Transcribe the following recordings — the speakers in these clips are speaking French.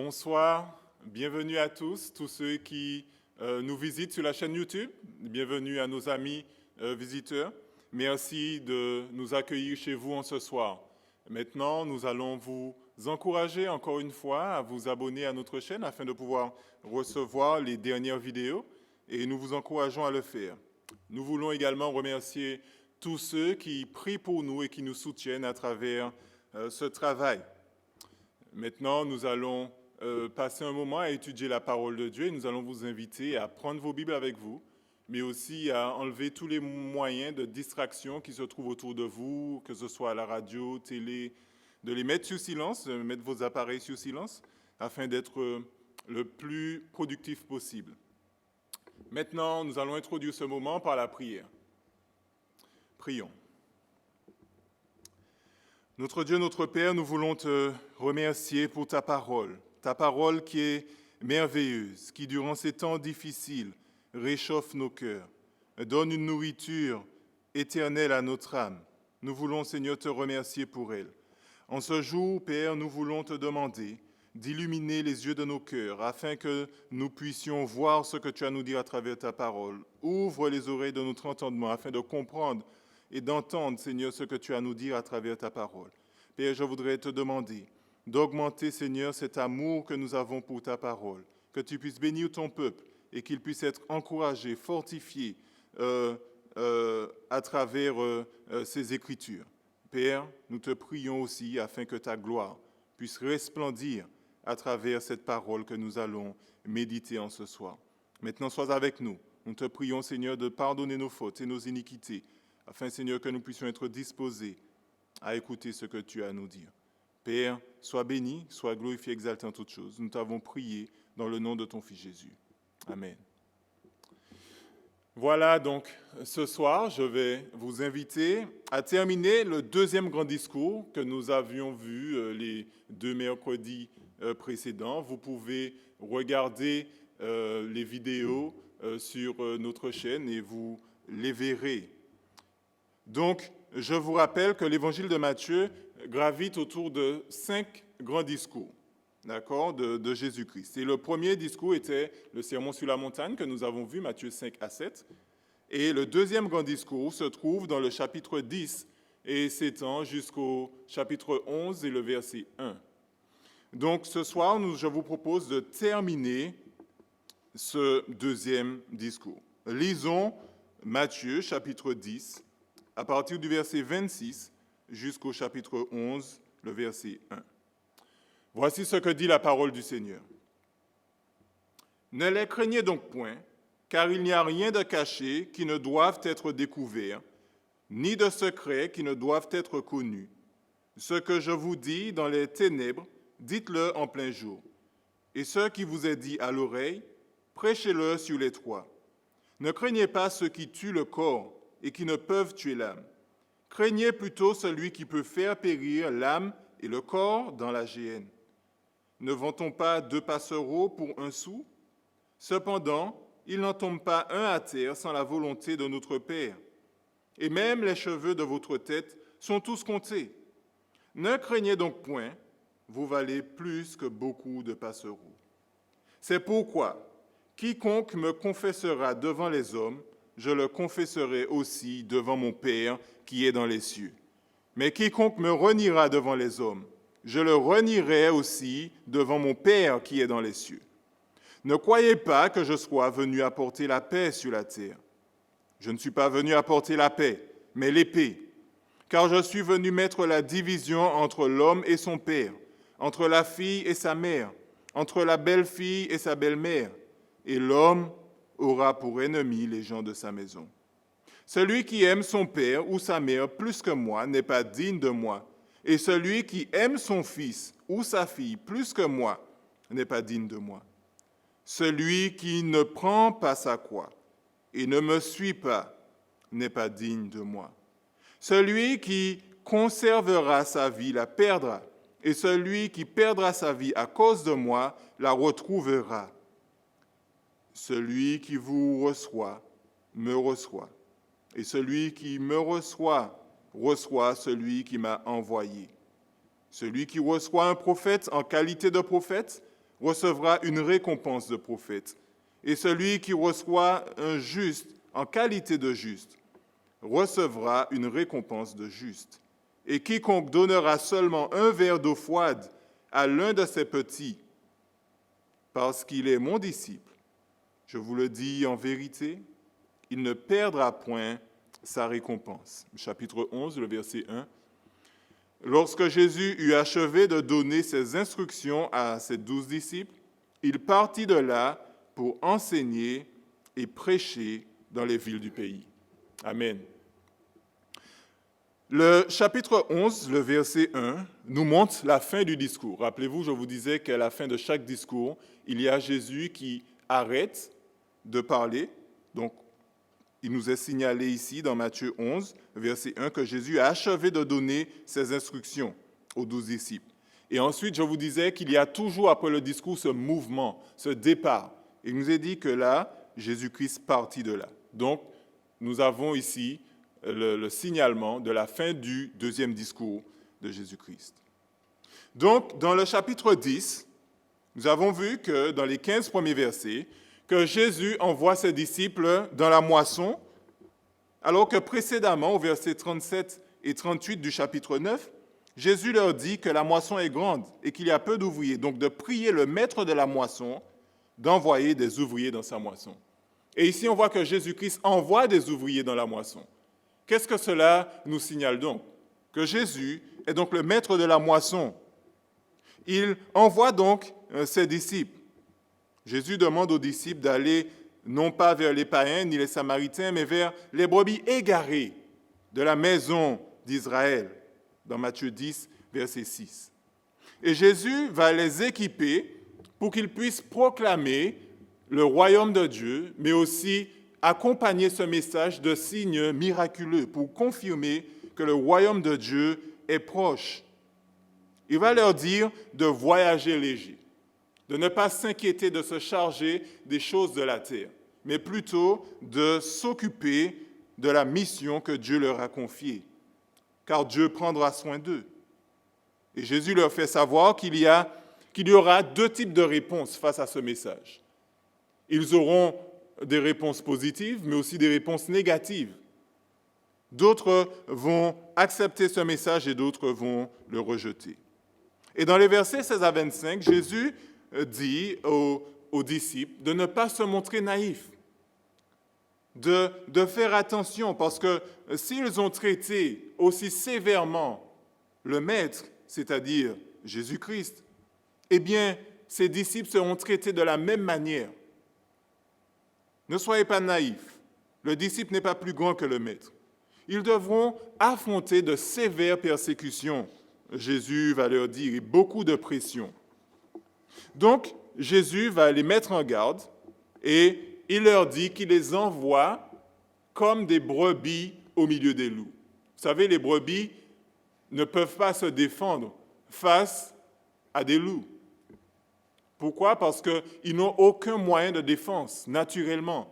Bonsoir, bienvenue à tous ceux qui nous visitent sur la chaîne YouTube. Bienvenue à nos amis visiteurs. Merci de nous accueillir chez vous en ce soir. Maintenant, nous allons vous encourager encore une fois à vous abonner à notre chaîne afin de pouvoir recevoir les dernières vidéos et nous vous encourageons à le faire. Nous voulons également remercier tous ceux qui prient pour nous et qui nous soutiennent à travers ce travail. Maintenant, nous allons passer un moment à étudier la parole de Dieu et nous allons vous inviter à prendre vos Bibles avec vous, mais aussi à enlever tous les moyens de distraction qui se trouvent autour de vous, que ce soit à la radio, télé, de les mettre sur silence, mettre vos appareils sur silence, afin d'être le plus productif possible. Maintenant, nous allons introduire ce moment par la prière. Prions. Notre Dieu, notre Père, nous voulons te remercier pour ta parole qui est merveilleuse, qui durant ces temps difficiles réchauffe nos cœurs, donne une nourriture éternelle à notre âme. Nous voulons, Seigneur, te remercier pour elle. En ce jour, Père, nous voulons te demander d'illuminer les yeux de nos cœurs afin que nous puissions voir ce que tu as à nous dire à travers ta parole. Ouvre les oreilles de notre entendement afin de comprendre et d'entendre, Seigneur, ce que tu as à nous dire à travers ta parole. Père, je voudrais te demander d'augmenter, Seigneur, cet amour que nous avons pour ta parole, que tu puisses bénir ton peuple et qu'il puisse être encouragé, fortifié à travers ces Écritures. Père, nous te prions aussi afin que ta gloire puisse resplendir à travers cette parole que nous allons méditer en ce soir. Maintenant, sois avec nous. Nous te prions, Seigneur, de pardonner nos fautes et nos iniquités, afin, Seigneur, que nous puissions être disposés à écouter ce que tu as à nous dire. Père, sois béni, sois glorifié, exalté en toutes choses. Nous t'avons prié dans le nom de ton Fils Jésus. Amen. Voilà donc, ce soir, je vais vous inviter à terminer le deuxième grand discours que nous avions vu les 2 mercredis précédents. Vous pouvez regarder les vidéos sur notre chaîne et vous les verrez. Donc, je vous rappelle que l'évangile de Matthieu gravite autour de 5 grands discours, d'accord, de Jésus-Christ. Et le premier discours était le sermon sur la montagne que nous avons vu, Matthieu 5 à 7. Et le deuxième grand discours se trouve dans le chapitre 10 et s'étend jusqu'au chapitre 11 et le verset 1. Donc, ce soir, je vous propose de terminer ce deuxième discours. Lisons Matthieu, chapitre 10, à partir du verset 26 jusqu'au chapitre 11, le verset 1. Voici ce que dit la parole du Seigneur. Ne les craignez donc point, car il n'y a rien de caché qui ne doive être découvert, ni de secret qui ne doivent être connus. Ce que je vous dis dans les ténèbres, dites-le en plein jour. Et ce qui vous est dit à l'oreille, prêchez-le sur les toits. Ne craignez pas ceux qui tuent le corps et qui ne peuvent tuer l'âme. Craignez plutôt celui qui peut faire périr l'âme et le corps dans la géhenne. Ne vend-on pas 2 passereaux pour 1 sou? Cependant, il n'en tombe pas un à terre sans la volonté de notre Père. Et même les cheveux de votre tête sont tous comptés. Ne craignez donc point, vous valez plus que beaucoup de passereaux. C'est pourquoi, quiconque me confessera devant les hommes, je le confesserai aussi devant mon Père qui est dans les cieux. Mais quiconque me reniera devant les hommes, je le renierai aussi devant mon Père qui est dans les cieux. Ne croyez pas que je sois venu apporter la paix sur la terre. Je ne suis pas venu apporter la paix, mais l'épée. Car je suis venu mettre la division entre l'homme et son père, entre la fille et sa mère, entre la belle-fille et sa belle-mère, et l'homme aura pour ennemi les gens de sa maison. Celui qui aime son père ou sa mère plus que moi n'est pas digne de moi, et celui qui aime son fils ou sa fille plus que moi n'est pas digne de moi. Celui qui ne prend pas sa croix et ne me suit pas n'est pas digne de moi. Celui qui conservera sa vie la perdra, et celui qui perdra sa vie à cause de moi la retrouvera. Celui qui vous reçoit, me reçoit. Et celui qui me reçoit, reçoit celui qui m'a envoyé. Celui qui reçoit un prophète en qualité de prophète, recevra une récompense de prophète. Et celui qui reçoit un juste en qualité de juste recevra une récompense de juste. Et quiconque donnera seulement un verre d'eau froide à l'un de ses petits, parce qu'il est mon disciple, je vous le dis en vérité, il ne perdra point sa récompense. Chapitre 11, le verset 1. Lorsque Jésus eut achevé de donner ses instructions à ses 12 disciples, il partit de là pour enseigner et prêcher dans les villes du pays. Amen. Le chapitre 11, le verset 1, nous montre la fin du discours. Rappelez-vous, je vous disais qu'à la fin de chaque discours, il y a Jésus qui arrête de parler. Donc, il nous est signalé ici dans Matthieu 11, verset 1, que Jésus a achevé de donner ses instructions aux 12 disciples. Et ensuite, je vous disais qu'il y a toujours après le discours ce mouvement, ce départ. Il nous est dit que là, Jésus-Christ partit de là. Donc, nous avons ici le signalement de la fin du deuxième discours de Jésus-Christ. Donc, dans le chapitre 10, nous avons vu que dans les 15 premiers versets, que Jésus envoie ses disciples dans la moisson, alors que précédemment, au verset 37 et 38 du chapitre 9, Jésus leur dit que la moisson est grande et qu'il y a peu d'ouvriers, donc de prier le maître de la moisson d'envoyer des ouvriers dans sa moisson. Et ici, on voit que Jésus-Christ envoie des ouvriers dans la moisson. Qu'est-ce que cela nous signale donc? Que Jésus est donc le maître de la moisson. Il envoie donc ses disciples. Jésus demande aux disciples d'aller non pas vers les païens ni les samaritains, mais vers les brebis égarées de la maison d'Israël, dans Matthieu 10, verset 6. Et Jésus va les équiper pour qu'ils puissent proclamer le royaume de Dieu, mais aussi accompagner ce message de signes miraculeux pour confirmer que le royaume de Dieu est proche. Il va leur dire de voyager léger, de ne pas s'inquiéter de se charger des choses de la terre, mais plutôt de s'occuper de la mission que Dieu leur a confiée, car Dieu prendra soin d'eux. Et Jésus leur fait savoir qu'il y aura deux types de réponses face à ce message. Ils auront des réponses positives, mais aussi des réponses négatives. D'autres vont accepter ce message et d'autres vont le rejeter. Et dans les versets 16 à 25, Jésus dit aux disciples de ne pas se montrer naïfs, de faire attention, parce que s'ils ont traité aussi sévèrement le Maître, c'est-à-dire Jésus-Christ, eh bien, ces disciples seront traités de la même manière. Ne soyez pas naïfs. Le disciple n'est pas plus grand que le Maître. Ils devront affronter de sévères persécutions. Jésus va leur dire, et beaucoup de pression. Donc, Jésus va les mettre en garde et il leur dit qu'il les envoie comme des brebis au milieu des loups. Vous savez, les brebis ne peuvent pas se défendre face à des loups. Pourquoi? Parce qu'ils n'ont aucun moyen de défense, naturellement.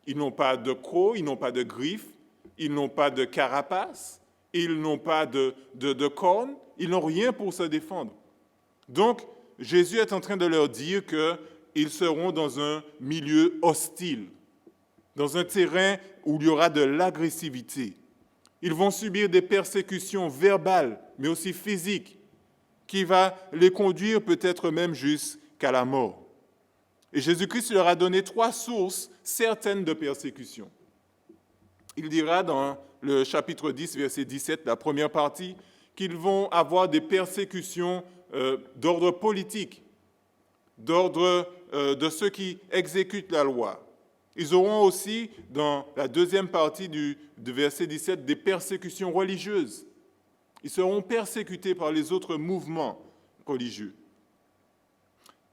Ils n'ont pas de crocs, ils n'ont pas de griffes, ils n'ont pas de carapace, ils n'ont pas de cornes, ils n'ont rien pour se défendre. Donc, Jésus est en train de leur dire qu'ils seront dans un milieu hostile, dans un terrain où il y aura de l'agressivité. Ils vont subir des persécutions verbales, mais aussi physiques, qui va les conduire peut-être même jusqu'à la mort. Et Jésus-Christ leur a donné 3 sources certaines de persécution. Il dira dans le chapitre 10, verset 17, la première partie, qu'ils vont avoir des persécutions d'ordre politique, d'ordre de ceux qui exécutent la loi. Ils auront aussi, dans la deuxième partie du verset 17, des persécutions religieuses. Ils seront persécutés par les autres mouvements religieux.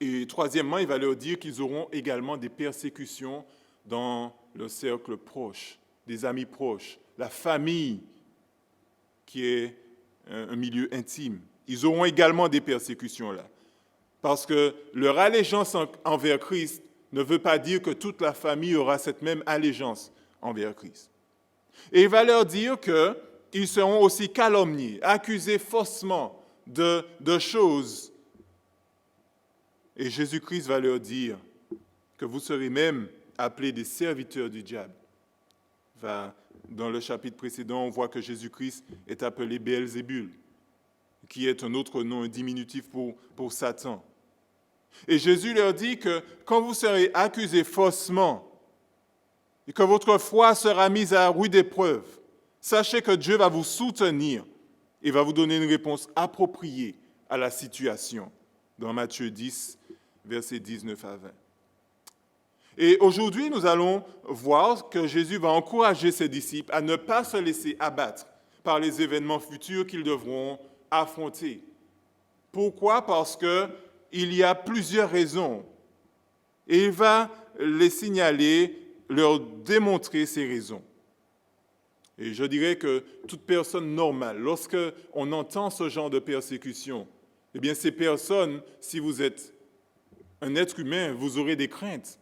Et troisièmement, il va leur dire qu'ils auront également des persécutions dans le cercle proche, des amis proches, la famille, qui est un milieu intime. Ils auront également des persécutions là. Parce que leur allégeance envers Christ ne veut pas dire que toute la famille aura cette même allégeance envers Christ. Et il va leur dire qu'ils seront aussi calomniés, accusés faussement de choses. Et Jésus-Christ va leur dire que vous serez même appelés des serviteurs du diable. Dans le chapitre précédent, on voit que Jésus-Christ est appelé Béelzébul, qui est un autre nom, un diminutif pour Satan. Et Jésus leur dit que quand vous serez accusés faussement et que votre foi sera mise à rude épreuve, sachez que Dieu va vous soutenir et va vous donner une réponse appropriée à la situation. Dans Matthieu 10, versets 19 à 20. Et aujourd'hui, nous allons voir que Jésus va encourager ses disciples à ne pas se laisser abattre par les événements futurs qu'ils devront affronter. Pourquoi? Parce qu'il y a plusieurs raisons. Et il va les signaler, leur démontrer ces raisons. Et je dirais que toute personne normale, lorsqu'on entend ce genre de persécution, eh bien ces personnes, si vous êtes un être humain, vous aurez des craintes.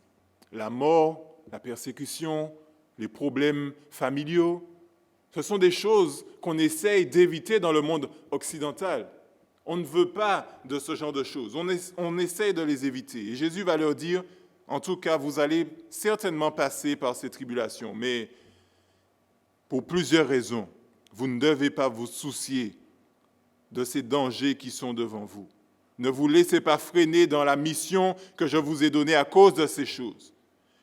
La mort, la persécution, les problèmes familiaux, ce sont des choses qu'on essaye d'éviter dans le monde occidental. On ne veut pas de ce genre de choses. On essaye de les éviter. Et Jésus va leur dire, en tout cas, vous allez certainement passer par ces tribulations, mais pour plusieurs raisons, vous ne devez pas vous soucier de ces dangers qui sont devant vous. Ne vous laissez pas freiner dans la mission que je vous ai donnée à cause de ces choses.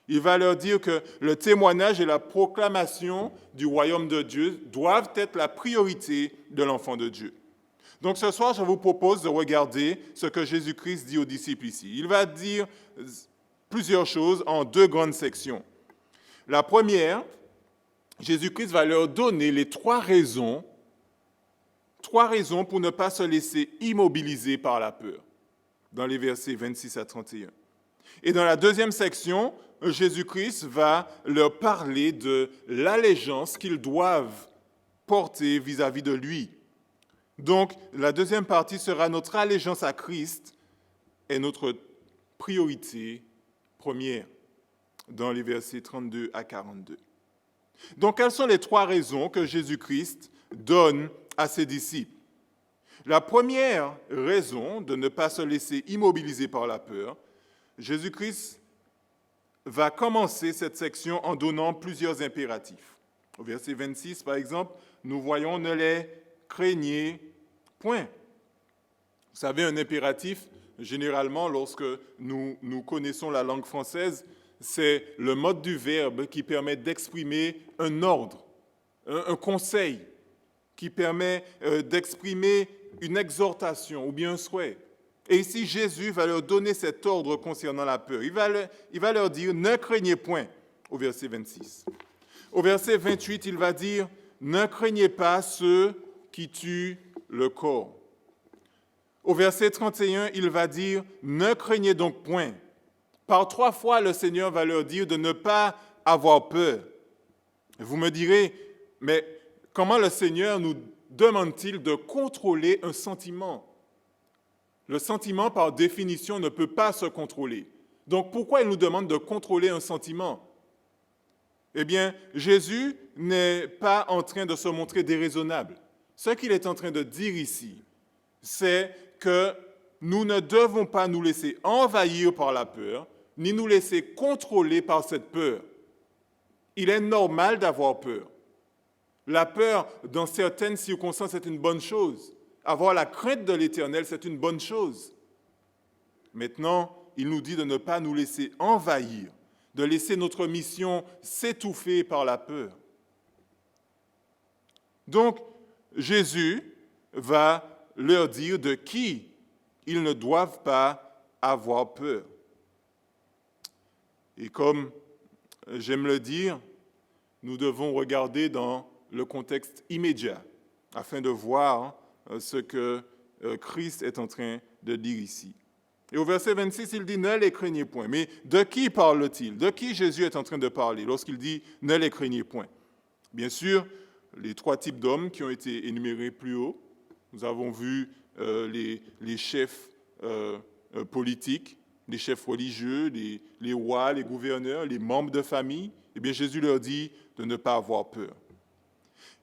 Il va leur dire que le témoignage et la proclamation du royaume de Dieu doivent être la priorité de l'enfant de Dieu. Donc ce soir, je vous propose de regarder ce que Jésus-Christ dit aux disciples ici. Il va dire plusieurs choses en deux grandes sections. La première, Jésus-Christ va leur donner les trois raisons pour ne pas se laisser immobiliser par la peur, dans les versets 26 à 31. Et dans la deuxième section, Jésus-Christ va leur parler de l'allégeance qu'ils doivent porter vis-à-vis de lui. Donc, la deuxième partie sera notre allégeance à Christ est notre priorité première, dans les versets 32 à 42. Donc, quelles sont les trois raisons que Jésus-Christ donne à ses disciples? La première raison de ne pas se laisser immobiliser par la peur, Jésus-Christ va commencer cette section en donnant plusieurs impératifs. Au verset 26, par exemple, nous voyons « ne les craignez point ». Vous savez, un impératif, généralement, lorsque nous connaissons la langue française, c'est le mode du verbe qui permet d'exprimer un ordre, un conseil, qui permet d'exprimer une exhortation ou bien un souhait. Et ici, Jésus va leur donner cet ordre concernant la peur. Il va leur dire « ne craignez point » au verset 26. Au verset 28, il va dire « ne craignez pas ceux qui tuent le corps ». Au verset 31, il va dire « ne craignez donc point ». Par trois fois, le Seigneur va leur dire de ne pas avoir peur. Vous me direz, mais comment le Seigneur nous demande-t-il de contrôler un sentiment? Le sentiment, par définition, ne peut pas se contrôler. Donc, pourquoi il nous demande de contrôler un sentiment? Eh bien, Jésus n'est pas en train de se montrer déraisonnable. Ce qu'il est en train de dire ici, c'est que nous ne devons pas nous laisser envahir par la peur, ni nous laisser contrôler par cette peur. Il est normal d'avoir peur. La peur, dans certaines circonstances, c'est une bonne chose. Avoir la crainte de l'Éternel, c'est une bonne chose. Maintenant, il nous dit de ne pas nous laisser envahir, de laisser notre mission s'étouffer par la peur. Donc, Jésus va leur dire de qui ils ne doivent pas avoir peur. Et comme j'aime le dire, nous devons regarder dans le contexte immédiat afin de voir ce que Christ est en train de dire ici. Et au verset 26, il dit « ne les craignez point ». Mais de qui parle-t-il? De qui Jésus est en train de parler lorsqu'il dit « ne les craignez point ». Bien sûr, les trois types d'hommes qui ont été énumérés plus haut. Nous avons vu les chefs politiques, les chefs religieux, les rois, les gouverneurs, les membres de famille. Eh bien, Jésus leur dit de ne pas avoir peur.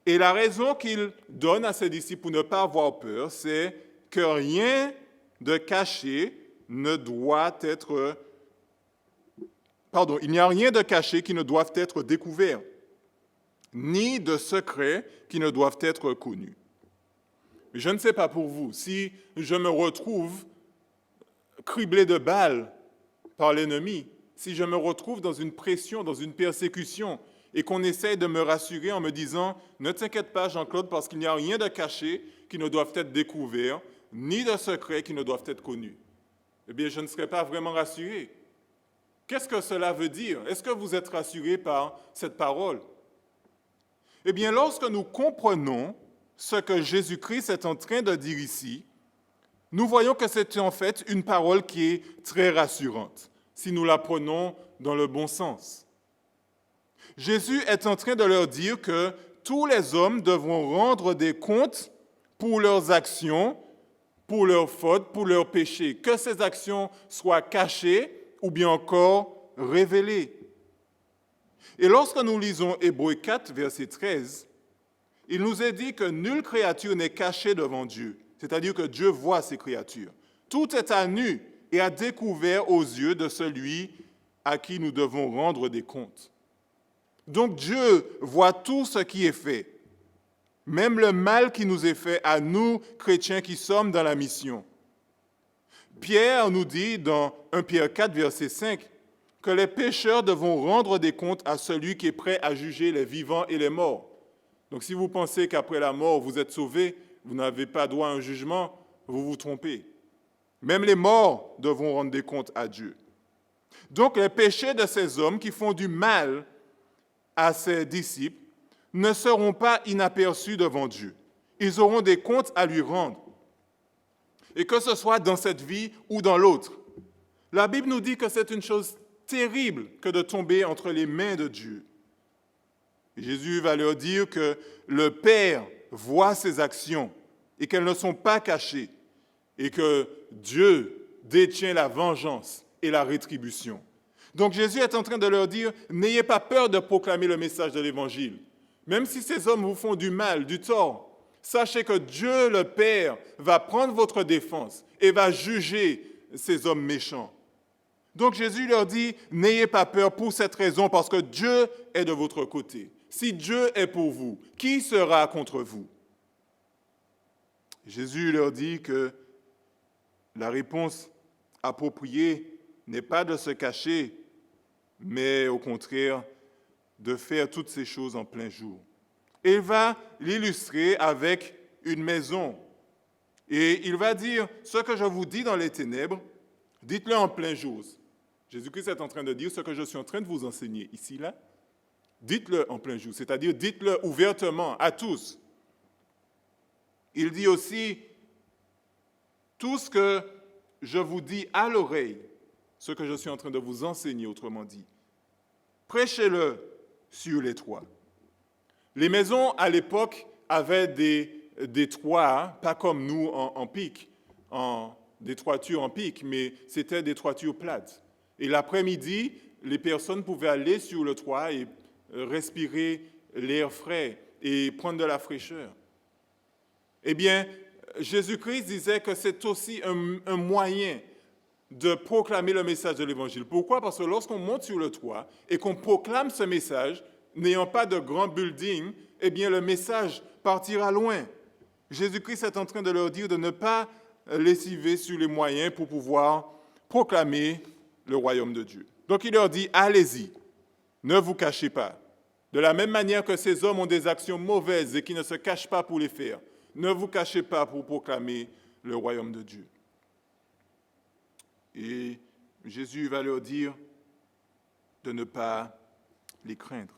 Et la raison qu'il donne à ses disciples pour ne pas avoir peur, c'est que rien de caché ne doit être... Pardon, il n'y a rien de caché qui ne doive être découvert, ni de secret qui ne doivent être connus. Je ne sais pas pour vous, si je me retrouve criblé de balles par l'ennemi, si je me retrouve dans une pression, dans une persécution, et qu'on essaye de me rassurer en me disant « Ne t'inquiète pas, Jean-Claude, parce qu'il n'y a rien de caché qui ne doive être découvert, ni de secret qui ne doivent être connus. » Eh bien, je ne serai pas vraiment rassuré. Qu'est-ce que cela veut dire? Est-ce que vous êtes rassuré par cette parole? Eh bien, lorsque nous comprenons ce que Jésus-Christ est en train de dire ici, nous voyons que c'est en fait une parole qui est très rassurante, si nous la prenons dans le bon sens. Jésus est en train de leur dire que tous les hommes devront rendre des comptes pour leurs actions, pour leurs fautes, pour leurs péchés, que ces actions soient cachées ou bien encore révélées. Et lorsque nous lisons Hébreux 4, verset 13, il nous est dit que nulle créature n'est cachée devant Dieu, c'est-à-dire que Dieu voit ses créatures. Tout est à nu et à découvert aux yeux de celui à qui nous devons rendre des comptes. Donc Dieu voit tout ce qui est fait, même le mal qui nous est fait à nous, chrétiens qui sommes dans la mission. Pierre nous dit dans 1 Pierre 4, verset 5, que les pécheurs devront rendre des comptes à celui qui est prêt à juger les vivants et les morts. Donc si vous pensez qu'après la mort, vous êtes sauvés, vous n'avez pas droit à un jugement, vous vous trompez. Même les morts devront rendre des comptes à Dieu. Donc les péchés de ces hommes qui font du mal à ses disciples ne seront pas inaperçus devant Dieu. Ils auront des comptes à lui rendre. Et que ce soit dans cette vie ou dans l'autre. La Bible nous dit que c'est une chose terrible que de tomber entre les mains de Dieu. Jésus va leur dire que le Père voit ses actions et qu'elles ne sont pas cachées et que Dieu détient la vengeance et la rétribution. Donc Jésus est en train de leur dire, n'ayez pas peur de proclamer le message de l'Évangile. Même si ces hommes vous font du mal, du tort, sachez que Dieu le Père va prendre votre défense et va juger ces hommes méchants. Donc Jésus leur dit, n'ayez pas peur pour cette raison, parce que Dieu est de votre côté. Si Dieu est pour vous, qui sera contre vous? Jésus leur dit que la réponse appropriée n'est pas de se cacher, mais au contraire de faire toutes ces choses en plein jour. Et il va l'illustrer avec une maison. Et il va dire, ce que je vous dis dans les ténèbres, dites-le en plein jour. Jésus-Christ est en train de dire ce que je suis en train de vous enseigner ici, là. Dites-le en plein jour, c'est-à-dire dites-le ouvertement à tous. Il dit aussi, tout ce que je vous dis à l'oreille, ce que je suis en train de vous enseigner, autrement dit, prêchez-le sur les toits. Les maisons, à l'époque, avaient des toits, pas comme nous en pic, des toitures en pic, mais c'était des toitures plates. Et l'après-midi, les personnes pouvaient aller sur le toit et respirer l'air frais et prendre de la fraîcheur. Eh bien, Jésus-Christ disait que c'est aussi un moyen de proclamer le message de l'Évangile. Pourquoi? Parce que lorsqu'on monte sur le toit et qu'on proclame ce message, n'ayant pas de grand building, eh bien, le message partira loin. Jésus-Christ est en train de leur dire de ne pas lessiver sur les moyens pour pouvoir proclamer le royaume de Dieu. Donc, il leur dit, allez-y, ne vous cachez pas. De la même manière que ces hommes ont des actions mauvaises et qui ne se cachent pas pour les faire, ne vous cachez pas pour proclamer le royaume de Dieu. Et Jésus va leur dire de ne pas les craindre.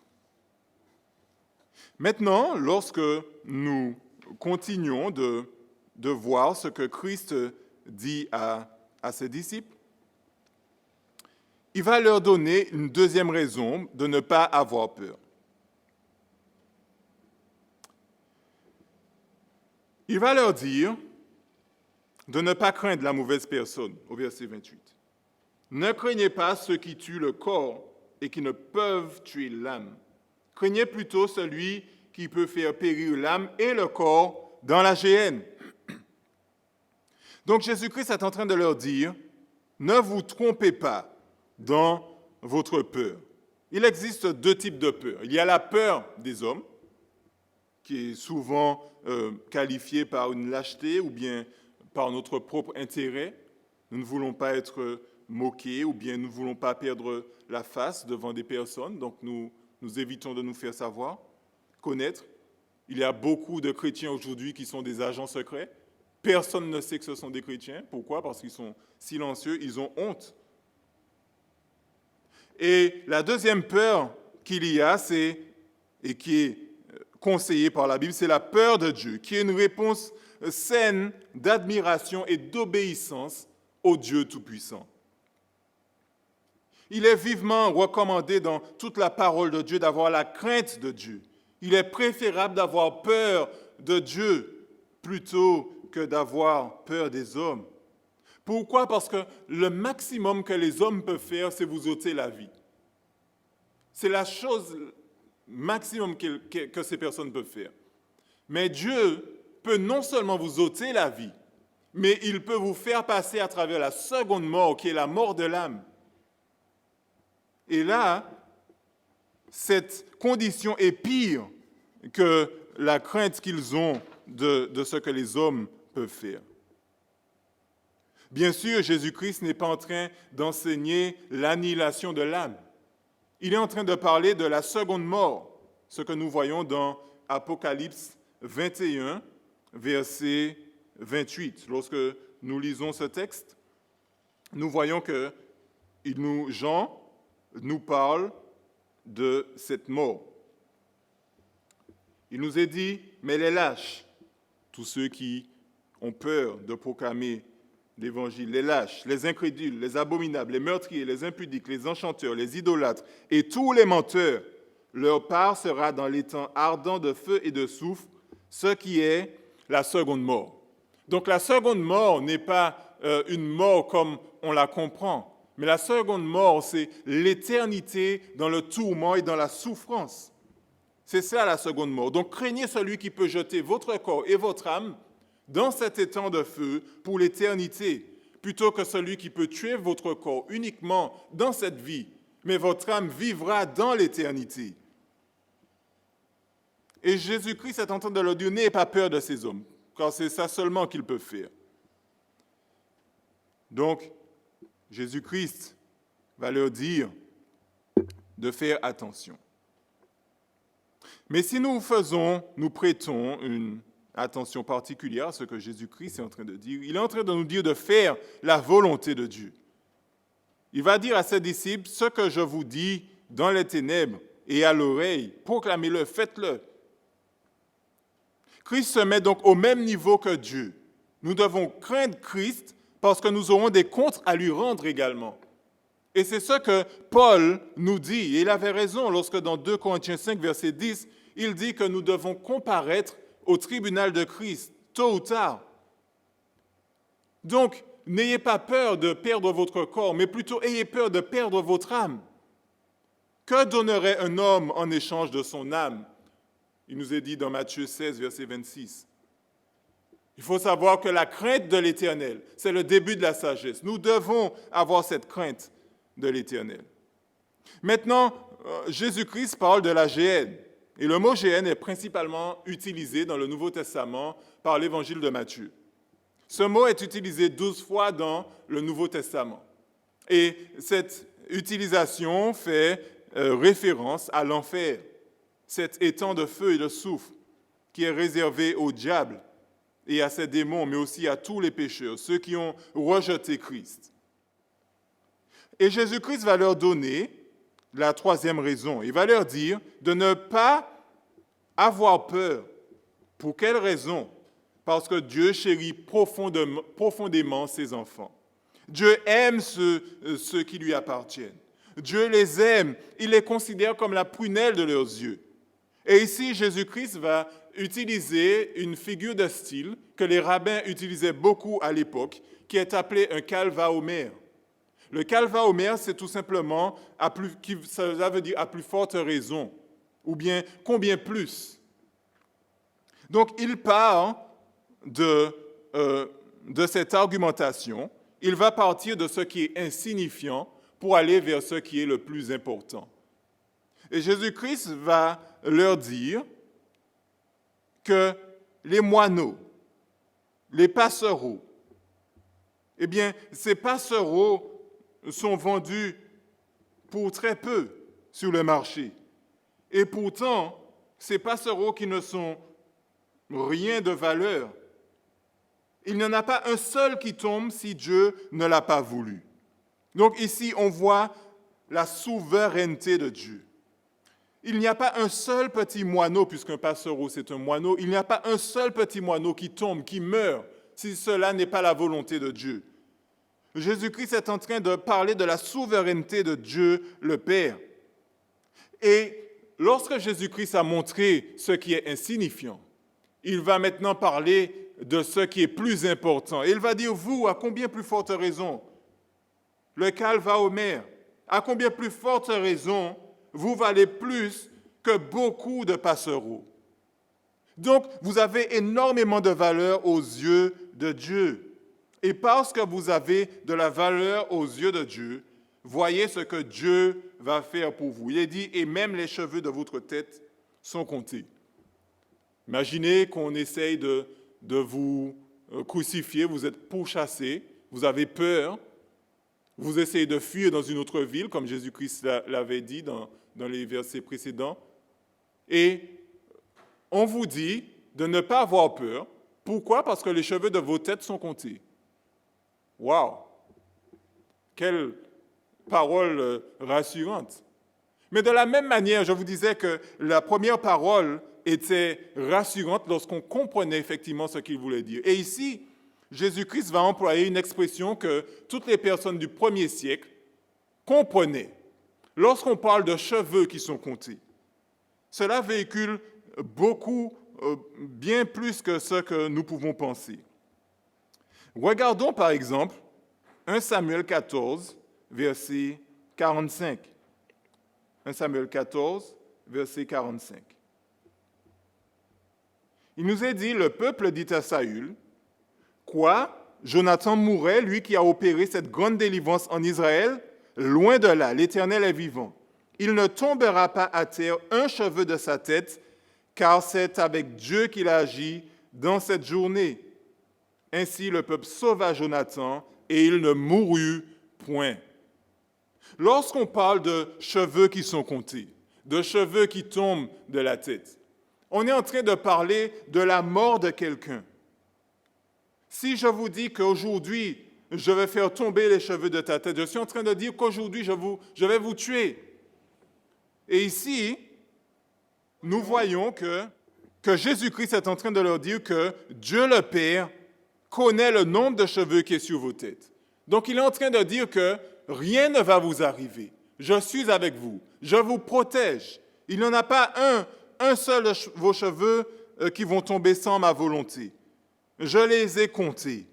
Maintenant, lorsque nous continuons de voir ce que Christ dit à ses disciples, il va leur donner une deuxième raison de ne pas avoir peur. Il va leur dire de ne pas craindre la mauvaise personne, au verset 28. Ne craignez pas ceux qui tuent le corps et qui ne peuvent tuer l'âme. Craignez plutôt celui qui peut faire périr l'âme et le corps dans la géhenne. Donc Jésus-Christ est en train de leur dire, Ne vous trompez pas dans votre peur. Il existe deux types de peur. Il y a la peur des hommes, qui est souvent qualifiée par une lâcheté ou bien par notre propre intérêt. Nous ne voulons pas être moqués ou bien nous ne voulons pas perdre la face devant des personnes, donc nous évitons de nous faire savoir, connaître. Il y a beaucoup de chrétiens aujourd'hui qui sont des agents secrets. Personne ne sait que ce sont des chrétiens. Pourquoi? Parce qu'ils sont silencieux, ils ont honte. Et la deuxième peur qu'il y a, et qui est conseillée par la Bible, c'est la peur de Dieu, qui est une réponse saine d'admiration et d'obéissance au Dieu Tout-Puissant. Il est vivement recommandé dans toute la parole de Dieu d'avoir la crainte de Dieu. Il est préférable d'avoir peur de Dieu plutôt que d'avoir peur des hommes. Pourquoi? Parce que le maximum que les hommes peuvent faire, c'est vous ôter la vie. C'est la chose maximum que ces personnes peuvent faire. Mais Dieu peut non seulement vous ôter la vie, mais il peut vous faire passer à travers la seconde mort, qui est la mort de l'âme. Et là, cette condition est pire que la crainte qu'ils ont de ce que les hommes peuvent faire. Bien sûr, Jésus-Christ n'est pas en train d'enseigner l'annihilation de l'âme. Il est en train de parler de la seconde mort, ce que nous voyons dans Apocalypse 21, verset 28. Lorsque nous lisons ce texte, nous voyons que Jean nous parle de cette mort. Il nous est dit, mais les lâches, tous ceux qui ont peur de proclamer l'Évangile, les lâches, les incrédules, les abominables, les meurtriers, les impudiques, les enchanteurs, les idolâtres et tous les menteurs, leur part sera dans l'étang ardent de feu et de soufre, ce qui est la seconde mort. Donc la seconde mort n'est pas une mort comme on la comprend, mais la seconde mort, c'est l'éternité dans le tourment et dans la souffrance. C'est ça la seconde mort. Donc craignez celui qui peut jeter votre corps et votre âme dans cet étang de feu pour l'éternité, plutôt que celui qui peut tuer votre corps uniquement dans cette vie, mais votre âme vivra dans l'éternité. Et Jésus-Christ est en train de leur dire, n'ayez pas peur de ces hommes, car c'est ça seulement qu'ils peuvent faire. Donc, Jésus-Christ va leur dire de faire attention. Mais si nous prêtons une attention particulière à ce que Jésus-Christ est en train de dire, il est en train de nous dire de faire la volonté de Dieu. Il va dire à ses disciples, ce que je vous dis dans les ténèbres et à l'oreille, proclamez-le, faites-le. Christ se met donc au même niveau que Dieu. Nous devons craindre Christ parce que nous aurons des comptes à lui rendre également. Et c'est ce que Paul nous dit. Et il avait raison lorsque dans 2 Corinthiens 5, verset 10, il dit que nous devons comparaître au tribunal de Christ, tôt ou tard. Donc, n'ayez pas peur de perdre votre corps, mais plutôt ayez peur de perdre votre âme. Que donnerait un homme en échange de son âme? Il nous est dit dans Matthieu 16, verset 26. Il faut savoir que la crainte de l'Éternel, c'est le début de la sagesse. Nous devons avoir cette crainte de l'Éternel. Maintenant, Jésus-Christ parle de la géhenne. Et le mot géhenne est principalement utilisé dans le Nouveau Testament par l'Évangile de Matthieu. Ce mot est utilisé 12 fois dans le Nouveau Testament. Et cette utilisation fait référence à l'enfer, cet étang de feu et de soufre qui est réservé au diable et à ses démons, mais aussi à tous les pécheurs, ceux qui ont rejeté Christ. Et Jésus-Christ va leur donner la troisième raison. Il va leur dire de ne pas avoir peur. Pour quelle raison? Parce que Dieu chérit profondément ses enfants. Dieu aime ceux qui lui appartiennent. Dieu les aime, il les considère comme la prunelle de leurs yeux. Et ici, Jésus-Christ va utiliser une figure de style que les rabbins utilisaient beaucoup à l'époque, qui est appelée un calvaomère. Le calvaomère, c'est tout simplement, ça veut dire à plus forte raison, ou bien combien plus. Donc, il part de cette argumentation il va partir de ce qui est insignifiant pour aller vers ce qui est le plus important. Et Jésus-Christ va leur dire que les moineaux, les passereaux, eh bien, ces passereaux sont vendus pour très peu sur le marché. Et pourtant, ces passereaux qui ne sont rien de valeur, il n'y en a pas un seul qui tombe si Dieu ne l'a pas voulu. Donc ici, on voit la souveraineté de Dieu. Il n'y a pas un seul petit moineau, puisqu'un passereau c'est un moineau, il n'y a pas un seul petit moineau qui tombe, qui meurt, si cela n'est pas la volonté de Dieu. Jésus-Christ est en train de parler de la souveraineté de Dieu le Père. Et lorsque Jésus-Christ a montré ce qui est insignifiant, il va maintenant parler de ce qui est plus important. Et il va dire, vous, à combien plus forte raison le cal va au maire, à combien plus forte raison vous valez plus que beaucoup de passereaux. Donc, vous avez énormément de valeur aux yeux de Dieu. Et parce que vous avez de la valeur aux yeux de Dieu, voyez ce que Dieu va faire pour vous. Il est dit, et même les cheveux de votre tête sont comptés. Imaginez qu'on essaye de vous crucifier, vous êtes pourchassé, vous avez peur, vous essayez de fuir dans une autre ville, comme Jésus-Christ l'avait dit dans les versets précédents, et on vous dit de ne pas avoir peur. Pourquoi? Parce que les cheveux de vos têtes sont comptés. Waouh! Quelle parole rassurante! Mais de la même manière, je vous disais que la première parole était rassurante lorsqu'on comprenait effectivement ce qu'il voulait dire. Et ici, Jésus-Christ va employer une expression que toutes les personnes du premier siècle comprenaient. Lorsqu'on parle de cheveux qui sont comptés, cela véhicule bien plus que ce que nous pouvons penser. Regardons par exemple 1 Samuel 14, verset 45. 1 Samuel 14, verset 45. Il nous est dit, le peuple dit à Saül, « Quoi? Jonathan mourrait, lui qui a opéré cette grande délivrance en Israël? Loin de là, l'Éternel est vivant. Il ne tombera pas à terre un cheveu de sa tête, car c'est avec Dieu qu'il a agi dans cette journée. » Ainsi le peuple sauva Jonathan, et il ne mourut point. Lorsqu'on parle de cheveux qui sont comptés, de cheveux qui tombent de la tête, on est en train de parler de la mort de quelqu'un. Si je vous dis qu'aujourd'hui, je vais faire tomber les cheveux de ta tête, je suis en train de dire qu'aujourd'hui, je vais vous tuer. Et ici, nous voyons que Jésus-Christ est en train de leur dire que Dieu le Père connaît le nombre de cheveux qui est sur vos têtes. Donc, il est en train de dire que rien ne va vous arriver. Je suis avec vous. Je vous protège. Il n'y en a pas un seul de vos cheveux qui vont tomber sans ma volonté. Je les ai comptés.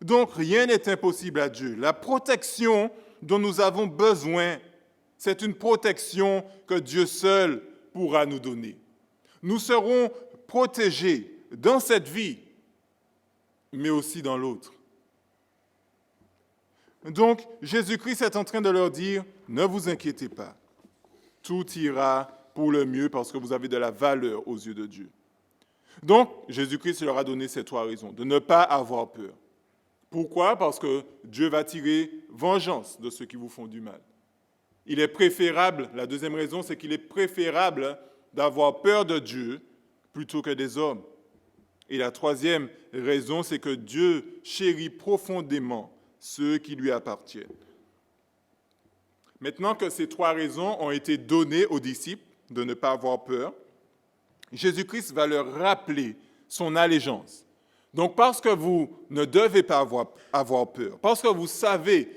Donc, rien n'est impossible à Dieu. La protection dont nous avons besoin, c'est une protection que Dieu seul pourra nous donner. Nous serons protégés dans cette vie, mais aussi dans l'autre. Donc, Jésus-Christ est en train de leur dire, ne vous inquiétez pas, tout ira pour le mieux parce que vous avez de la valeur aux yeux de Dieu. Donc, Jésus-Christ leur a donné ces 3 raisons, de ne pas avoir peur. Pourquoi? Parce que Dieu va tirer vengeance de ceux qui vous font du mal. Il est préférable, la deuxième raison, c'est qu'il est préférable d'avoir peur de Dieu plutôt que des hommes. Et la troisième raison, c'est que Dieu chérit profondément ceux qui lui appartiennent. Maintenant que ces 3 raisons ont été données aux disciples de ne pas avoir peur, Jésus-Christ va leur rappeler son allégeance. Donc, parce que vous ne devez pas avoir peur, parce que vous savez,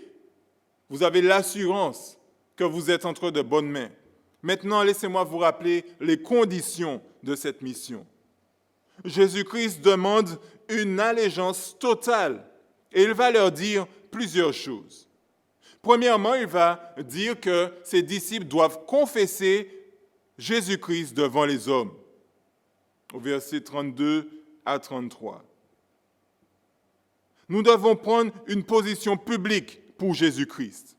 vous avez l'assurance que vous êtes entre de bonnes mains, maintenant, laissez-moi vous rappeler les conditions de cette mission. Jésus-Christ demande une allégeance totale et il va leur dire plusieurs choses. Premièrement, il va dire que ses disciples doivent confesser Jésus-Christ devant les hommes, au verset 32 à 33. Nous devons prendre une position publique pour Jésus-Christ.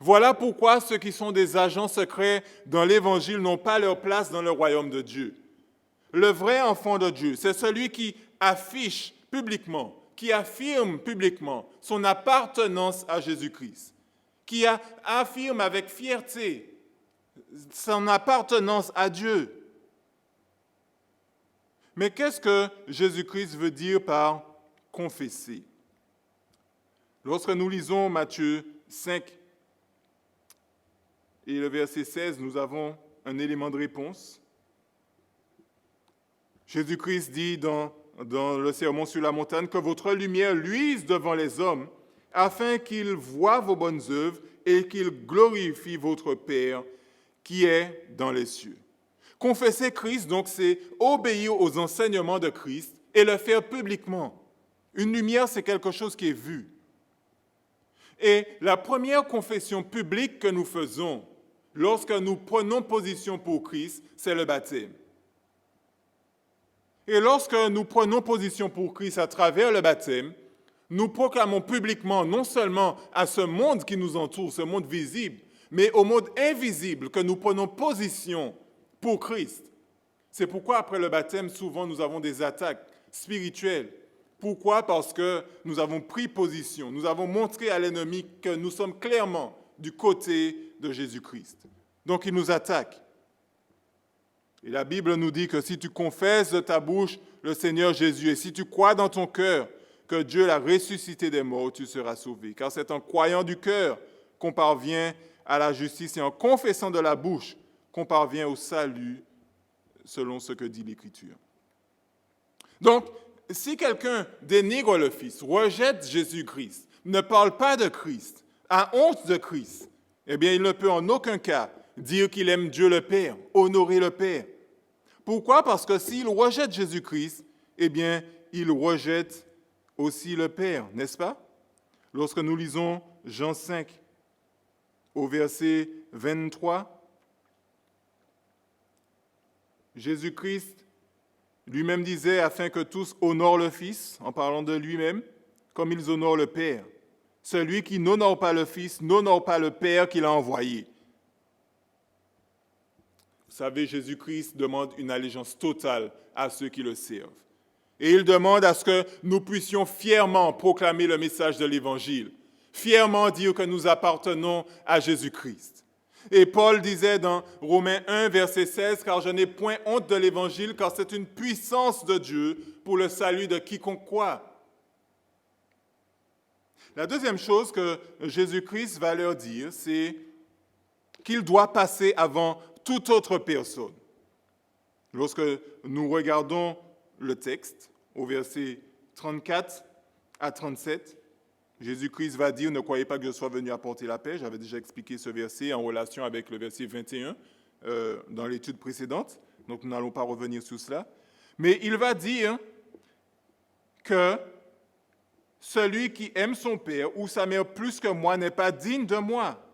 Voilà pourquoi ceux qui sont des agents secrets dans l'Évangile n'ont pas leur place dans le royaume de Dieu. Le vrai enfant de Dieu, c'est celui qui affiche publiquement, qui affirme publiquement son appartenance à Jésus-Christ, qui affirme avec fierté son appartenance à Dieu. Mais qu'est-ce que Jésus-Christ veut dire par confesser? Lorsque nous lisons Matthieu 5 et le verset 16, nous avons un élément de réponse. Jésus-Christ dit dans le sermon sur la montagne que votre lumière luise devant les hommes afin qu'ils voient vos bonnes œuvres et qu'ils glorifient votre Père qui est dans les cieux. Confesser Christ, donc, c'est obéir aux enseignements de Christ et le faire publiquement. Une lumière, c'est quelque chose qui est vu. Et la première confession publique que nous faisons lorsque nous prenons position pour Christ, c'est le baptême. Et lorsque nous prenons position pour Christ à travers le baptême, nous proclamons publiquement non seulement à ce monde qui nous entoure, ce monde visible, mais au monde invisible que nous prenons position pour Christ. C'est pourquoi après le baptême, souvent nous avons des attaques spirituelles. Pourquoi? Parce que nous avons pris position, nous avons montré à l'ennemi que nous sommes clairement du côté de Jésus-Christ. Donc il nous attaque. Et la Bible nous dit que si tu confesses de ta bouche le Seigneur Jésus et si tu crois dans ton cœur que Dieu l'a ressuscité des morts, tu seras sauvé. Car c'est en croyant du cœur qu'on parvient à la justice et en confessant de la bouche qu'on parvient au salut selon ce que dit l'Écriture. Donc, si quelqu'un dénigre le Fils, rejette Jésus-Christ, ne parle pas de Christ, a honte de Christ, eh bien, il ne peut en aucun cas dire qu'il aime Dieu le Père, honorer le Père. Pourquoi? Parce que s'il rejette Jésus-Christ, eh bien, il rejette aussi le Père, n'est-ce pas? Lorsque nous lisons Jean 5, au verset 23, Jésus-Christ lui-même disait, afin que tous honorent le Fils, en parlant de lui-même, comme ils honorent le Père. Celui qui n'honore pas le Fils n'honore pas le Père qui l'a envoyé. Vous savez, Jésus-Christ demande une allégeance totale à ceux qui le servent. Et il demande à ce que nous puissions fièrement proclamer le message de l'Évangile, fièrement dire que nous appartenons à Jésus-Christ. Et Paul disait dans Romains 1, verset 16, « Car je n'ai point honte de l'Évangile, car c'est une puissance de Dieu pour le salut de quiconque croit. » La deuxième chose que Jésus-Christ va leur dire, c'est qu'il doit passer avant toute autre personne. Lorsque nous regardons le texte, au verset 34 à 37, Jésus-Christ va dire « Ne croyez pas que je sois venu apporter la paix ». J'avais déjà expliqué ce verset en relation avec le verset 21 dans l'étude précédente, donc nous n'allons pas revenir sur cela. Mais il va dire que celui qui aime son père ou sa mère plus que moi n'est pas digne de moi.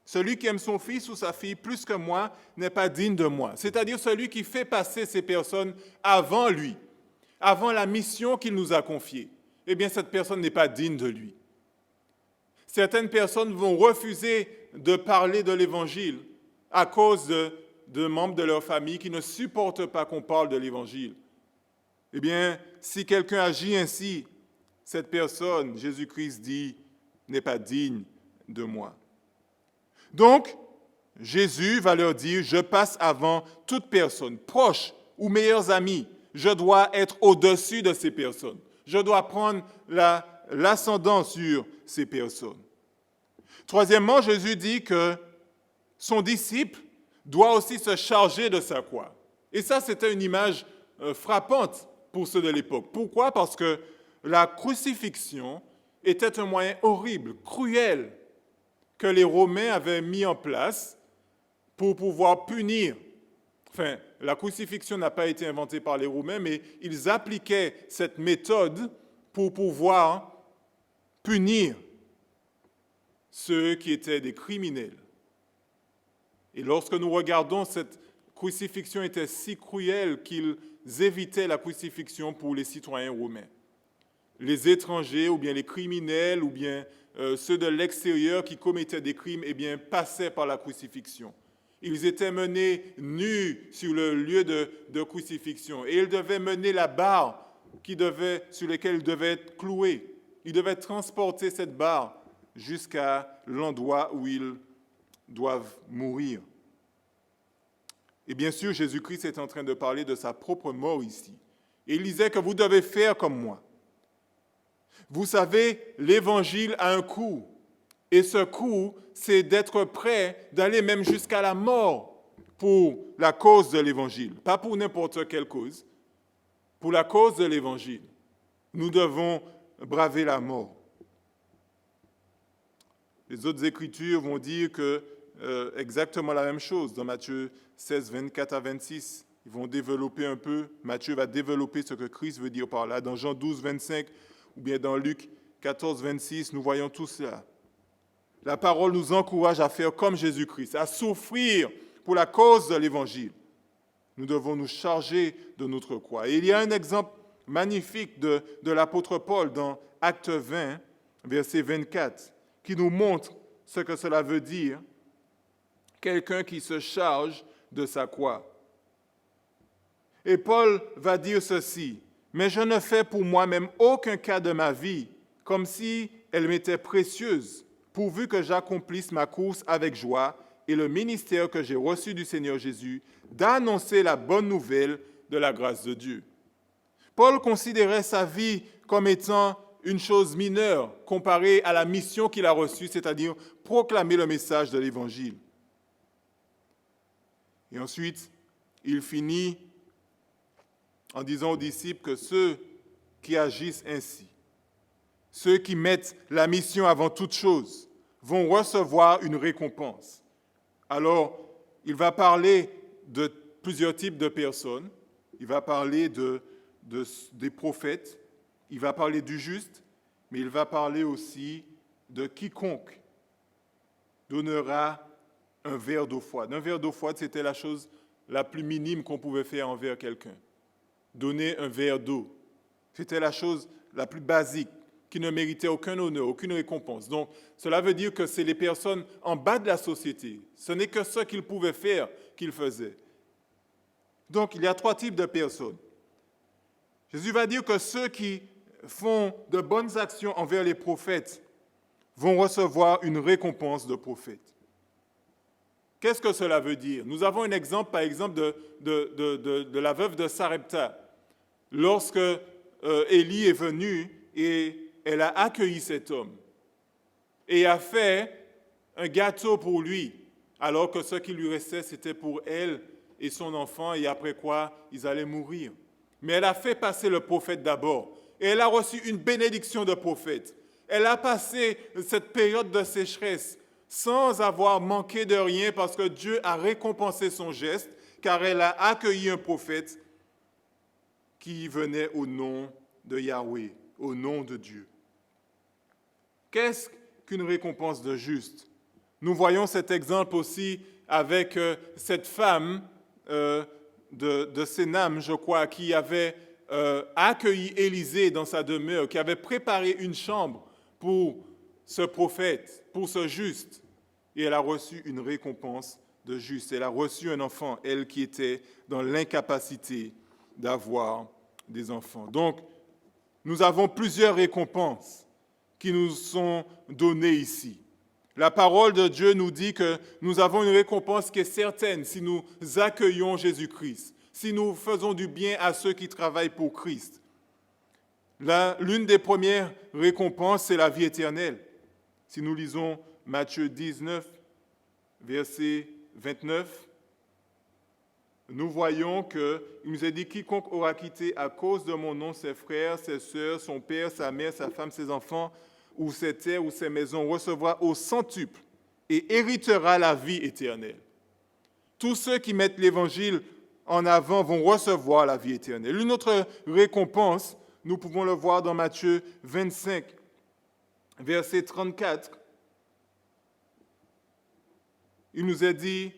Celui qui aime son fils ou sa fille plus que moi n'est pas digne de moi. C'est-à-dire celui qui fait passer ces personnes avant lui, avant la mission qu'il nous a confiée. Eh bien, cette personne n'est pas digne de lui. Certaines personnes vont refuser de parler de l'Évangile à cause de membres de leur famille qui ne supportent pas qu'on parle de l'Évangile. Eh bien, si quelqu'un agit ainsi, cette personne, Jésus-Christ dit, n'est pas digne de moi. Donc, Jésus va leur dire, je passe avant toute personne, proche ou meilleurs amis. Je dois être au-dessus de ces personnes. Je dois prendre l'ascendant sur ces personnes. Troisièmement, Jésus dit que son disciple doit aussi se charger de sa croix. Et ça, c'était une image frappante pour ceux de l'époque. Pourquoi? Parce que la crucifixion était un moyen horrible, cruel, que les Romains avaient mis en place pour pouvoir punir. Enfin, la crucifixion n'a pas été inventée par les Romains, mais ils appliquaient cette méthode pour pouvoir punir ceux qui étaient des criminels. Et lorsque nous regardons, cette crucifixion était si cruelle qu'ils évitaient la crucifixion pour les citoyens romains. les étrangers ou bien les criminels ou bien ceux de l'extérieur qui commettaient des crimes, eh bien, passaient par la crucifixion. Ils étaient menés nus sur le lieu de crucifixion et ils devaient mener la barre sur laquelle ils devaient être cloués. Ils devaient transporter cette barre jusqu'à l'endroit où ils doivent mourir. Et bien sûr, Jésus-Christ est en train de parler de sa propre mort ici. Et il disait que vous devez faire comme moi. Vous savez, l'évangile a un coût. Et ce coût, c'est d'être prêt d'aller même jusqu'à la mort pour la cause de l'évangile. Pas pour n'importe quelle cause, pour la cause de l'évangile. Nous devons braver la mort. Les autres écritures vont dire exactement la même chose. Dans Matthieu 16, 24 à 26, ils vont développer un peu. Matthieu va développer ce que Christ veut dire par là. Dans Jean 12, 25, ou bien dans Luc 14, 26, nous voyons tout cela. La parole nous encourage à faire comme Jésus-Christ, à souffrir pour la cause de l'Évangile. Nous devons nous charger de notre croix. Et il y a un exemple magnifique de l'apôtre Paul dans Acte 20, verset 24, qui nous montre ce que cela veut dire, quelqu'un qui se charge de sa croix. Et Paul va dire ceci, « Mais je ne fais pour moi-même aucun cas de ma vie, comme si elle m'était précieuse, pourvu que j'accomplisse ma course avec joie et le ministère que j'ai reçu du Seigneur Jésus, d'annoncer la bonne nouvelle de la grâce de Dieu. » Paul considérait sa vie comme étant une chose mineure comparée à la mission qu'il a reçue, c'est-à-dire proclamer le message de l'Évangile. Et ensuite, il finit en disant aux disciples que ceux qui agissent ainsi, ceux qui mettent la mission avant toute chose, vont recevoir une récompense. Alors, il va parler de plusieurs types de personnes. Il va parler des prophètes, il va parler du juste, mais il va parler aussi de quiconque donnera un verre d'eau froide. Un verre d'eau froide, c'était la chose la plus minime qu'on pouvait faire envers quelqu'un. Donner un verre d'eau. C'était la chose la plus basique, qui ne méritait aucun honneur, aucune récompense. Donc, cela veut dire que c'est les personnes en bas de la société. Ce n'est que ce qu'ils pouvaient faire qu'ils faisaient. Donc, il y a trois types de personnes. Jésus va dire que ceux qui font de bonnes actions envers les prophètes vont recevoir une récompense de prophète. Qu'est-ce que cela veut dire? Nous avons un exemple, par exemple, de la veuve de Sarepta. Lorsque Élie est venu et elle a accueilli cet homme et a fait un gâteau pour lui, alors que ce qui lui restait, c'était pour elle et son enfant, et après quoi, ils allaient mourir. Mais elle a fait passer le prophète d'abord, et elle a reçu une bénédiction de prophète. Elle a passé cette période de sécheresse sans avoir manqué de rien, parce que Dieu a récompensé son geste, car elle a accueilli un prophète qui venait au nom de Yahweh, au nom de Dieu. Qu'est-ce qu'une récompense de juste? Nous voyons cet exemple aussi avec cette femme de Sénam, je crois, qui avait accueilli Élisée dans sa demeure, qui avait préparé une chambre pour ce prophète, pour ce juste. Et elle a reçu une récompense de juste. Elle a reçu un enfant, elle qui était dans l'incapacité d'avoir des enfants. Donc, nous avons plusieurs récompenses qui nous sont données ici. La parole de Dieu nous dit que nous avons une récompense qui est certaine si nous accueillons Jésus-Christ, si nous faisons du bien à ceux qui travaillent pour Christ. L'une des premières récompenses, c'est la vie éternelle. Si nous lisons Matthieu 19, verset 29, nous voyons qu'il nous est dit « Quiconque aura quitté à cause de mon nom ses frères, ses sœurs, son père, sa mère, sa femme, ses enfants, ou ses terres ou ses maisons, recevra au centuple et héritera la vie éternelle. » Tous ceux qui mettent l'Évangile en avant vont recevoir la vie éternelle. Une autre récompense, nous pouvons le voir dans Matthieu 25, verset 34. Il nous est dit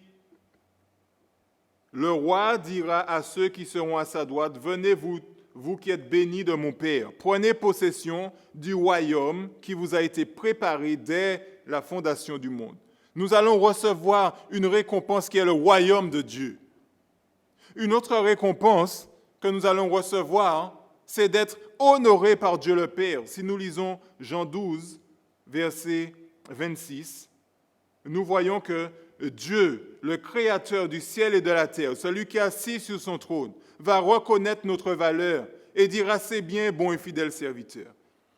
« Le roi dira à ceux qui seront à sa droite, venez vous vous qui êtes bénis de mon Père, prenez possession du royaume qui vous a été préparé dès la fondation du monde. Nous allons recevoir une récompense qui est le royaume de Dieu. Une autre récompense que nous allons recevoir, c'est d'être honorés par Dieu le Père. Si nous lisons Jean 12, verset 26, nous voyons que Dieu, le Créateur du ciel et de la terre, celui qui est assis sur son trône, va reconnaître notre valeur et dira « C'est bien, bon et fidèle serviteur ».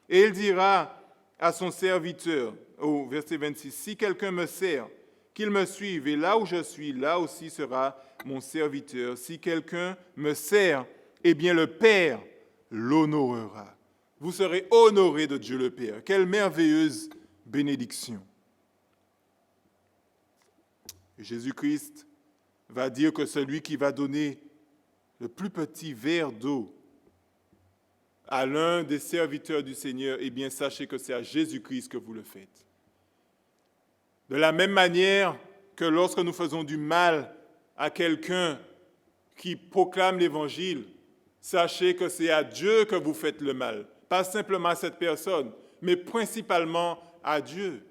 Et il dira à son serviteur, au verset 26, « Si quelqu'un me sert, qu'il me suive, et là où je suis, là aussi sera mon serviteur. Si quelqu'un me sert, eh bien le Père l'honorera. » Vous serez honorés de Dieu le Père. Quelle merveilleuse bénédiction. Jésus-Christ va dire que celui qui va donner le plus petit verre d'eau à l'un des serviteurs du Seigneur, eh bien, sachez que c'est à Jésus-Christ que vous le faites. De la même manière que lorsque nous faisons du mal à quelqu'un qui proclame l'Évangile, sachez que c'est à Dieu que vous faites le mal. Pas simplement à cette personne, mais principalement à Dieu.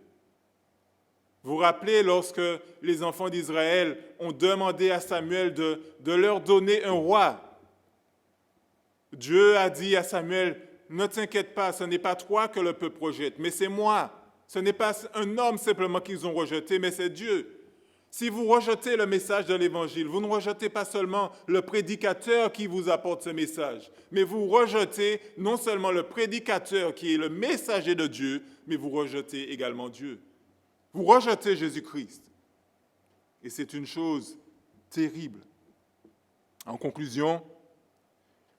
Vous vous rappelez lorsque les enfants d'Israël ont demandé à Samuel de leur donner un roi. Dieu a dit à Samuel, « Ne t'inquiète pas, ce n'est pas toi que le peuple rejette, mais c'est moi. Ce n'est pas un homme simplement qu'ils ont rejeté, mais c'est Dieu. » Si vous rejetez le message de l'Évangile, vous ne rejetez pas seulement le prédicateur qui vous apporte ce message, mais vous rejetez non seulement le prédicateur qui est le messager de Dieu, mais vous rejetez également Dieu. Vous rejetez Jésus-Christ. Et c'est une chose terrible. En conclusion,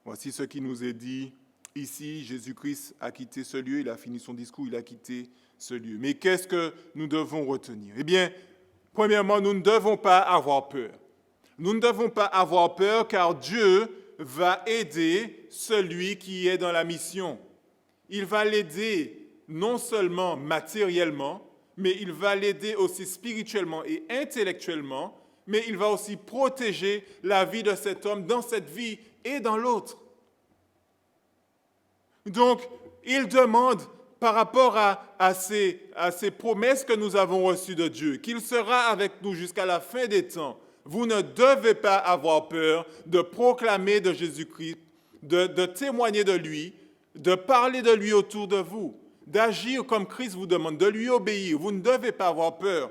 voici ce qui nous est dit ici. Jésus-Christ a quitté ce lieu, il a fini son discours, il a quitté ce lieu. Mais qu'est-ce que nous devons retenir? Eh bien, premièrement, nous ne devons pas avoir peur. Nous ne devons pas avoir peur car Dieu va aider celui qui est dans la mission. Il va l'aider non seulement matériellement, mais il va l'aider aussi spirituellement et intellectuellement, mais il va aussi protéger la vie de cet homme dans cette vie et dans l'autre. Donc, il demande par rapport à ces promesses que nous avons reçues de Dieu, qu'il sera avec nous jusqu'à la fin des temps. Vous ne devez pas avoir peur de proclamer de Jésus-Christ, de témoigner de lui, de parler de lui autour de vous, d'agir comme Christ vous demande, de lui obéir. Vous ne devez pas avoir peur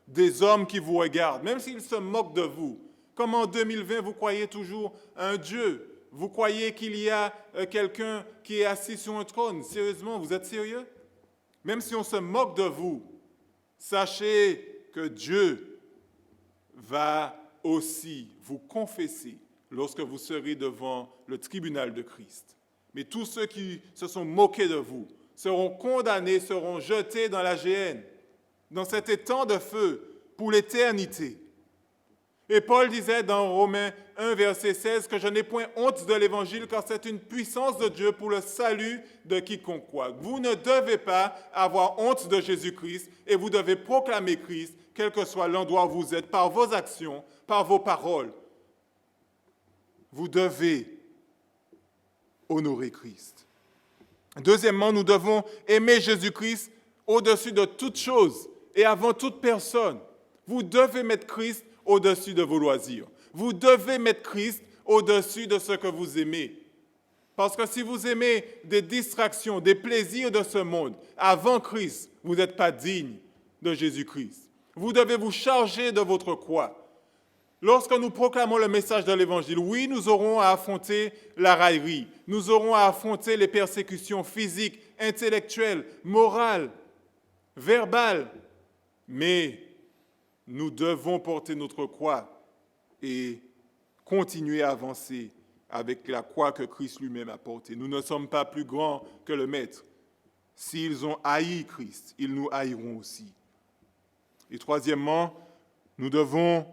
des hommes qui vous regardent, même s'ils se moquent de vous. Comme en 2020, vous croyez toujours à un Dieu. Vous croyez qu'il y a quelqu'un qui est assis sur un trône. Sérieusement, vous êtes sérieux? Même si on se moque de vous, sachez que Dieu va aussi vous confesser lorsque vous serez devant le tribunal de Christ. Mais tous ceux qui se sont moqués de vous seront condamnés, seront jetés dans la géhenne, dans cet étang de feu pour l'éternité. Et Paul disait dans Romains 1, verset 16, que je n'ai point honte de l'Évangile, car c'est une puissance de Dieu pour le salut de quiconque croit. Vous ne devez pas avoir honte de Jésus-Christ et vous devez proclamer Christ, quel que soit l'endroit où vous êtes, par vos actions, par vos paroles. Vous devez honorer Christ. Deuxièmement, nous devons aimer Jésus-Christ au-dessus de toute chose et avant toute personne. Vous devez mettre Christ au-dessus de vos loisirs. Vous devez mettre Christ au-dessus de ce que vous aimez. Parce que si vous aimez des distractions, des plaisirs de ce monde, avant Christ, vous n'êtes pas digne de Jésus-Christ. Vous devez vous charger de votre croix. Lorsque nous proclamons le message de l'Évangile, oui, nous aurons à affronter la raillerie, nous aurons à affronter les persécutions physiques, intellectuelles, morales, verbales, mais nous devons porter notre croix et continuer à avancer avec la croix que Christ lui-même a portée. Nous ne sommes pas plus grands que le Maître. S'ils ont haï Christ, ils nous haïront aussi. Et troisièmement, nous devons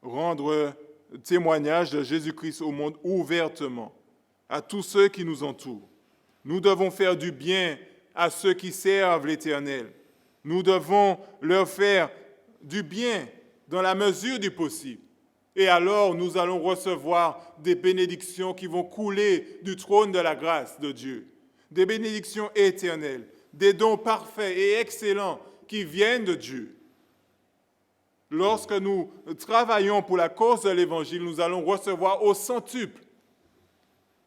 rendre témoignage de Jésus-Christ au monde ouvertement, à tous ceux qui nous entourent. Nous devons faire du bien à ceux qui servent l'Éternel. Nous devons leur faire du bien dans la mesure du possible. Et alors, nous allons recevoir des bénédictions qui vont couler du trône de la grâce de Dieu. Des bénédictions éternelles, des dons parfaits et excellents qui viennent de Dieu. Lorsque nous travaillons pour la cause de l'Évangile, nous allons recevoir au centuple.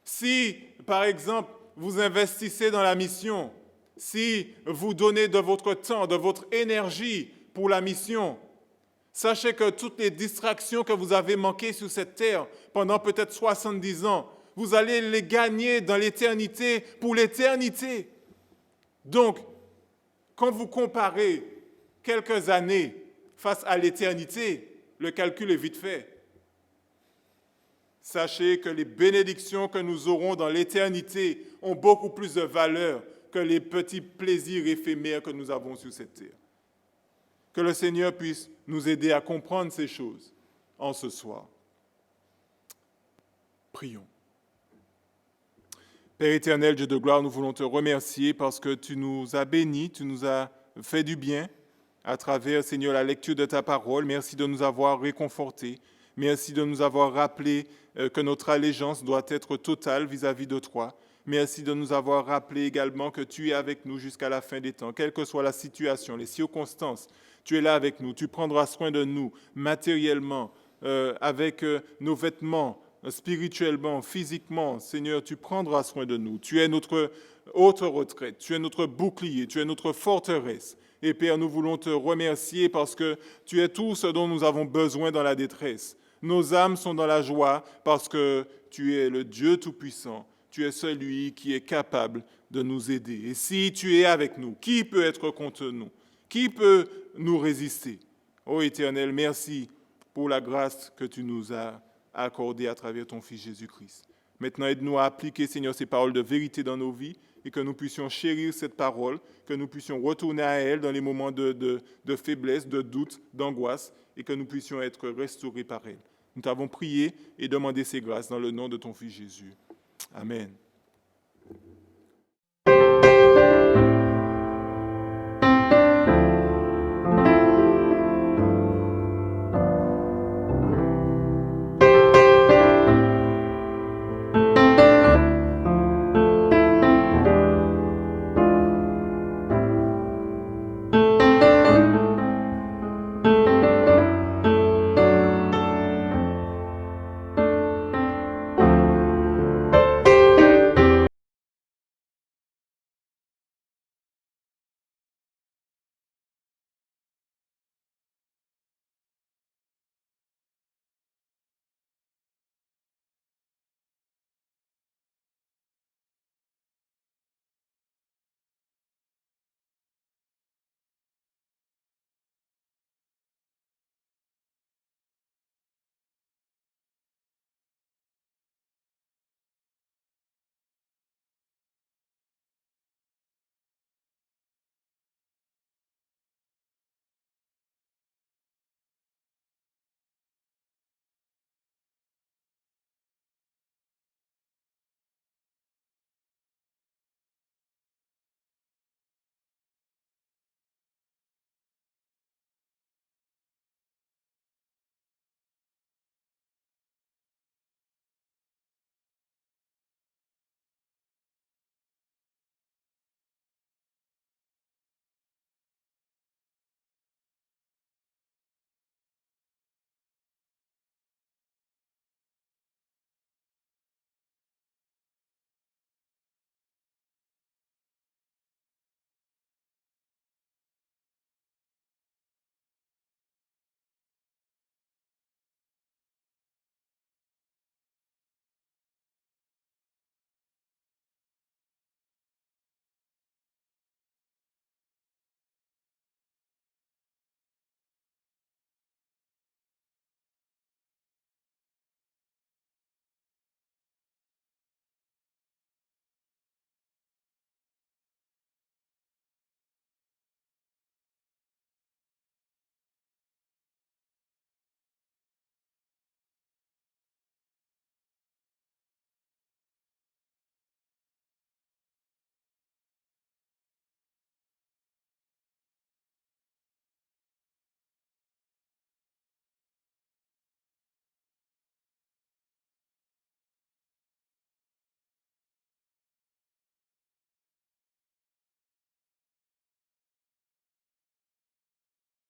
Si, par exemple, vous investissez dans la mission, si vous donnez de votre temps, de votre énergie pour la mission, sachez que toutes les distractions que vous avez manquées sur cette terre pendant peut-être 70 ans, vous allez les gagner dans l'éternité pour l'éternité. Donc, quand vous comparez quelques années face à l'éternité, le calcul est vite fait. Sachez que les bénédictions que nous aurons dans l'éternité ont beaucoup plus de valeur que les petits plaisirs éphémères que nous avons sur cette terre. Que le Seigneur puisse nous aider à comprendre ces choses en ce soir. Prions. Père éternel, Dieu de gloire, nous voulons te remercier parce que tu nous as bénis, tu nous as fait du bien à travers, Seigneur, la lecture de ta parole. Merci de nous avoir réconfortés. Merci de nous avoir rappelé que notre allégeance doit être totale vis-à-vis de toi. Merci de nous avoir rappelé également que tu es avec nous jusqu'à la fin des temps. Quelle que soit la situation, les circonstances, tu es là avec nous. Tu prendras soin de nous matériellement, avec nos vêtements, spirituellement, physiquement. Seigneur, tu prendras soin de nous. Tu es notre haute retraite, tu es notre bouclier, tu es notre forteresse. Et Père, nous voulons te remercier parce que tu es tout ce dont nous avons besoin dans la détresse. Nos âmes sont dans la joie parce que tu es le Dieu Tout-Puissant. Tu es celui qui est capable de nous aider. Et si tu es avec nous, qui peut être contre nous? Qui peut nous résister? Ô Éternel, merci pour la grâce que tu nous as accordée à travers ton Fils Jésus-Christ. Maintenant, aide-nous à appliquer, Seigneur, ces paroles de vérité dans nos vies et que nous puissions chérir cette parole, que nous puissions retourner à elle dans les moments de faiblesse, de doute, d'angoisse et que nous puissions être restaurés par elle. Nous t'avons prié et demandé ces grâces dans le nom de ton Fils Jésus. Amen.